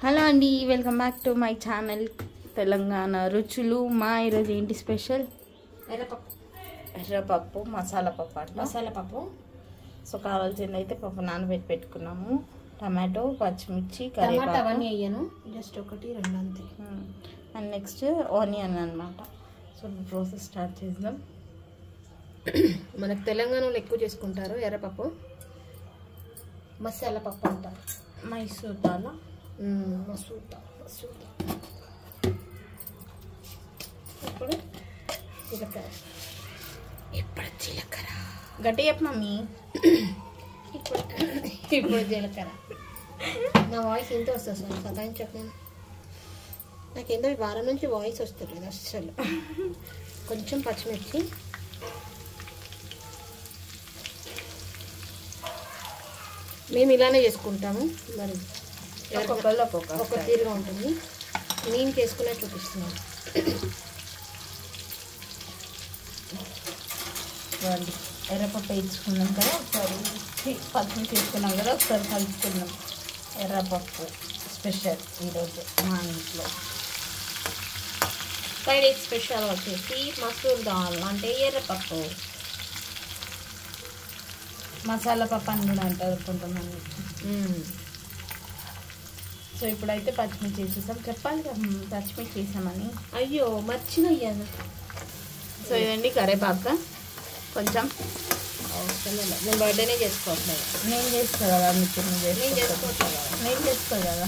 Hello అండి, welcome back to my channel Telangana రుచులు. మా ఈరోజు ఏంటి స్పెషల్? ఎర్రపప్పు మసాలా పప్పు అంట. మసాలా పప్పు. సో కావాల్సింది అయితే పప్పు నానబెట్టి పెట్టుకున్నాము. టమాటో, పచ్చిమిర్చి, టమాటా అవన్నీ వేయను, జస్ట్ ఒకటి రెండు అంతే. అండ్ నెక్స్ట్ ఆనియన్ అన్నమాట. సో ప్రాసెస్ స్టార్ట్ చేద్దాం. మనకు తెలంగాణలో ఎక్కువ చేసుకుంటారు ఎర్రపప్పు, మసాలా పప్పు అంటారు. మైసూర్ దాల్, మసూతా. ఇప్పుడు జీలకర్ర. ఇప్పుడు జీలకర్ర గట్టి చెప్పు మమ్మీ. ఇప్పుడు జీలకర్ర. నా వాయిస్ ఎంత వస్తుంది సార్? సతాయించకు. నాకేందో ఈ వారం నుంచి వాయిస్ వస్తుంది అస్సలు. కొంచెం పచ్చిమిర్చి, మేము ఇలానే చేసుకుంటాము, మరి ఒక తీరుగా ఉంటుంది. నేను చేసుకునే చూపిస్తున్నాను. ఎర్రపప్పు వేసుకున్నాం కదా ఒకసారి, పచ్చిమిర్చి వేసుకున్నాం కదా ఒకసారి కలుపుకున్నాం. ఎర్రపప్పు స్పెషల్ ఈరోజు మా ఇంట్లో. ఫ్రైడే స్పెషల్ వచ్చేసి మసూర్ దాల్ అంటే ఎర్రపప్పు. మసాలా పప్పు అని కూడా అంటారు కొంతమంది. సో ఇప్పుడైతే పచ్చిమిర్చి వేసేసాం. చెప్పాలి కదా పచ్చిమిర్చి వేసామని. అయ్యో మర్చిపోయాను. సో ఇదండి కరేపాకు. కొంచెం అవసరం లేదు, నేను బర్త్డేనే చేసుకోవట్లేదు. నేను చేస్తాను కదా, మీకు నేను చేసుకోవట్లేదు కదా. నేను చేస్తాను కదా.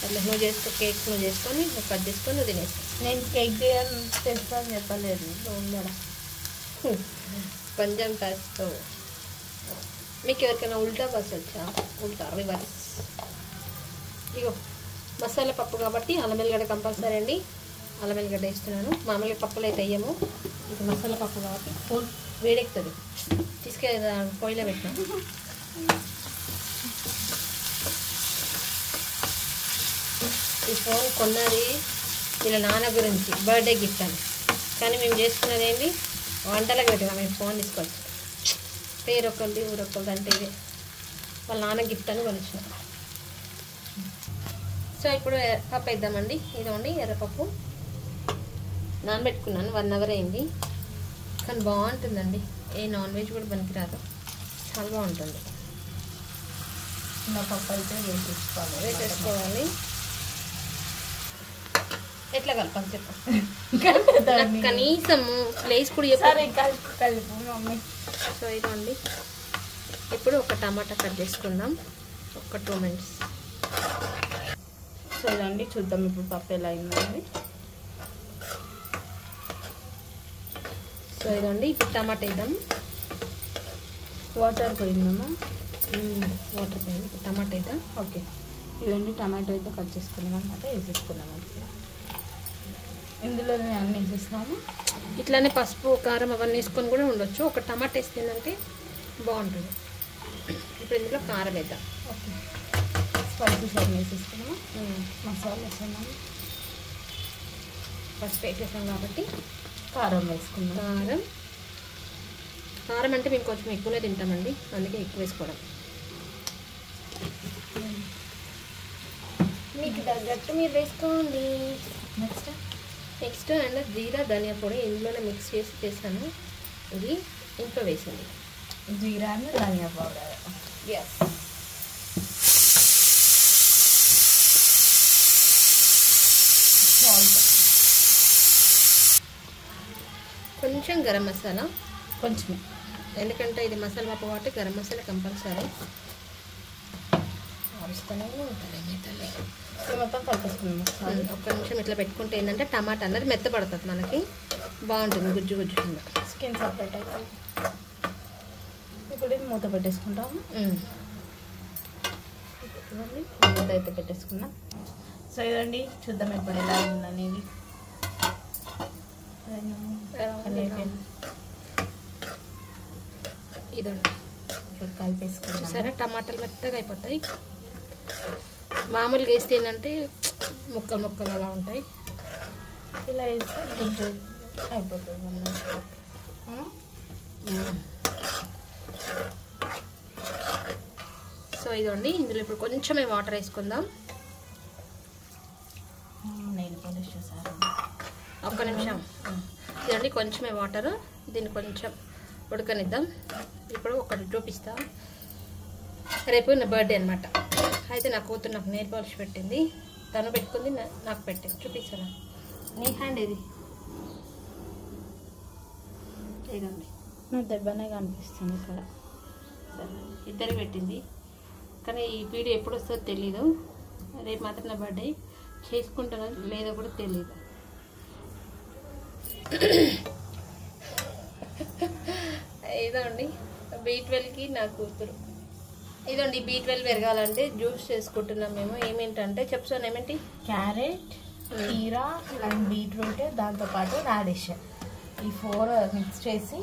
అట్లా నువ్వు చేసుకో, కేక్ నువ్వు చేసుకొని నువ్వు కట్ చేసుకొని నువ్వు తినేస్తావు. నేను కేక్ చేస్తాను చెప్పలేదు. ఉండడా కొంచెం టచ్తో. మీకు ఎవరికైనా ఉల్టా బస్ వచ్చా? ఉల్టా రివర్స్. ఇగో మసాలా పప్పు కాబట్టి అల్లం వెల్లిగడ్డ కంపల్సరీ అండి. అల్లం వెల్లిగడ్డ వేస్తున్నాను. మామూలుగా పప్పులు అయితే వేయము, ఇది మసాలా పప్పు కాబట్టి వేడెక్కుతుంది. తీసుకెళ్ళి పొయ్యిలో పెట్టినా. ఈ ఫోన్ కొన్నది వీళ్ళ నాన్న గురించి, బర్త్డే గిఫ్ట్ అని. కానీ మేము చేసుకున్నది ఏంటి, వంటలకు పెట్టినా. మేము ఫోన్ తీసుకొచ్చి పేరు ఒకరిది ఊరొకరిది అంటే ఇదే వాళ్ళ నాన్న గిఫ్ట్ అని కొనిచ్చిన. సో ఇప్పుడు పప్పు వేద్దామండి. ఇదండి ఎర్రపప్పు నానబెట్టుకున్నాను, 1 hour అయింది. కానీ బాగుంటుందండి, ఏ నాన్ వెజ్ కూడా పనికిరాదు, చాలా బాగుంటుంది. పప్పు అయితే వేసేసుకోవాలి. ఎట్లా కలపాలి చెప్పు? కనీసం ప్లేస్ కూడా కలుపు మమ్మీ. సో ఇదండి, ఇప్పుడు ఒక టమాటా కట్ చేసుకుందాం, ఒక 2 minutes. సో ఇదండి చూద్దాం ఇప్పుడు పప్పు ఎలా అయిందండి. సో ఇదండి ఇప్పుడు టమాటా వేద్దాం. వాటర్ పోయిందమ్మా. వాటర్ పోయింది, ఇప్పుడు టమాటా వేద్దాం. ఓకే, ఇదండి టమాటో అయితే కట్ చేసుకున్నాం అనమాట. వేసేసుకున్నాము. ఇందులోనే అన్నీ వేసేస్తాము. ఇట్లానే పసుపు కారం అవన్నీ వేసుకొని కూడా ఉండొచ్చు. ఒక టమాటా వేస్తేనంటే బాగుంటుంది. ఇప్పుడు ఇందులో కారం వేద్దాం. ఓకే, స్పైసీ షాప్ వేసేసుకున్నాము. మసాలా వేసుకున్నాము. పసుపు వేసేసాం కాబట్టి కారం వేసుకున్నాం. కారం అంటే మేము కొంచెం ఎక్కువనే తింటామండి, అందుకే ఎక్కువ వేసుకోవడం. మీకు తగ్గట్టు మీరు వేసుకోండి. నెక్స్ట్ అండ్ జీరా ధనియా పొడి ఇందులోనే మిక్స్ చేసి చేశాను. ఇది ఇంట్లో వేసింది జీరా అండ్ ధనియా పౌడర్. ఎస్. సాల్ట్, కొంచెం గరం మసాలా, కొంచెం, ఎందుకంటే ఇది మసాలా పప్పు కాబట్టి గరం మసాలా కంపల్సరీ. ఆవిస్తూనే ఉంటుంది తల్లి. మొత్తం కలిపేసుకున్నాము. ఒక్క నిమిషం ఇట్లా పెట్టుకుంటే ఏంటంటే టమాటా అన్నది మెత్తపడుతుంది, మనకి బాగుంటుంది, గుజ్జు గుజ్జు కింద. స్కిన్ సపరేట్ అవుతుంది. ఇప్పుడు ఇది మూత పెట్టేసుకుంటాము. మూత అయితే పెట్టేసుకున్నాం. సో ఇదండి చూద్దాం ఇప్పుడు ఎలా ఉందనేది. ఇదండి ఇప్పుడు కలిపేసుకున్నాం. సరే, టమాటాలు మెత్తగా అయిపోతాయి. మామూలుగా వేస్తే ఏంటంటే ముక్కలు ముక్కలు అలా ఉంటాయి. ఇలా వేస్తే కొంచెం అయిపోతుంది. సో ఇదండి, ఇందులో ఇప్పుడు కొంచెమే వాటర్ వేసుకుందాం. నెయిల్ పాలిష్ చేశారు. ఒక్క నిమిషం ఇదండి, కొంచెమే వాటర్, దీన్ని కొంచెం ఉడకనిద్దాం. ఇప్పుడు ఒకటి చూపిస్తా. రేపు నా బర్త్డే అనమాట. అయితే నా కూతురు నాకు నెయిల్ పాలిష్ పెట్టింది, తను పెట్టుకుంది, నాకు పెట్టింది. చూపిస్తారా? నీ హ్యాండ్ ఇది ఇదండి, నా దెబ్బనే కనిపిస్తుంది ఇక్కడ. సరే ఇద్దరికి పెట్టింది, కానీ ఈ వీడియో ఎప్పుడు వస్తుందో తెలీదు. రేపు మాత్రం నా బర్త్డే, చేసుకుంటానో లేదో కూడా తెలీదు. ఇదండి B12కి నా కూతురు. ఇదండి B12 పెరగాలంటే జ్యూస్ చేసుకుంటున్నాం మేము. ఏమేంటంటే చెప్తాను, ఏమేంటి క్యారెట్, కీరా అండ్ బీట్రూట్, దాంతోపాటు రాడిష్, ఈ 4 మిక్స్ చేసి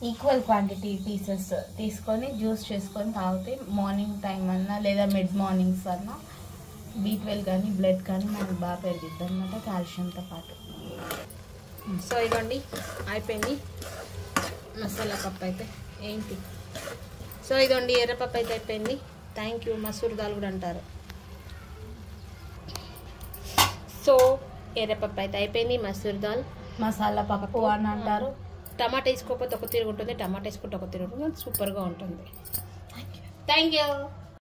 ఈక్వల్ క్వాంటిటీ పీసెస్ తీసుకొని జ్యూస్ చేసుకొని తాగితే మార్నింగ్ టైం అన్నా లేదా మిడ్ మార్నింగ్స్ అన్నా B12 కానీ బ్లడ్ కానీ మనకు బాగా పెరిగిద్ది అన్నమాట, కాల్షియంతో పాటు. సో ఇదండి అయిపోయింది మసాలా పప్పు అయితే. ఏంటి సో ఇదండి ఎర్రపప్పు అయితే అయిపోయింది. Thank you. మసూర్ దాల్ కూడా అంటారు. సో ఎర్రపప్పు అయితే అయిపోయింది, మసూర్ దాల్ మసాలా పప్పు అని అంటారు. టమాటా వేసుకోకపోతే ఒక తీరు ఉంటుంది, టమాటా వేసుకుంటే ఒక తీరు ఉంటుంది, సూపర్గా ఉంటుంది. Thank you.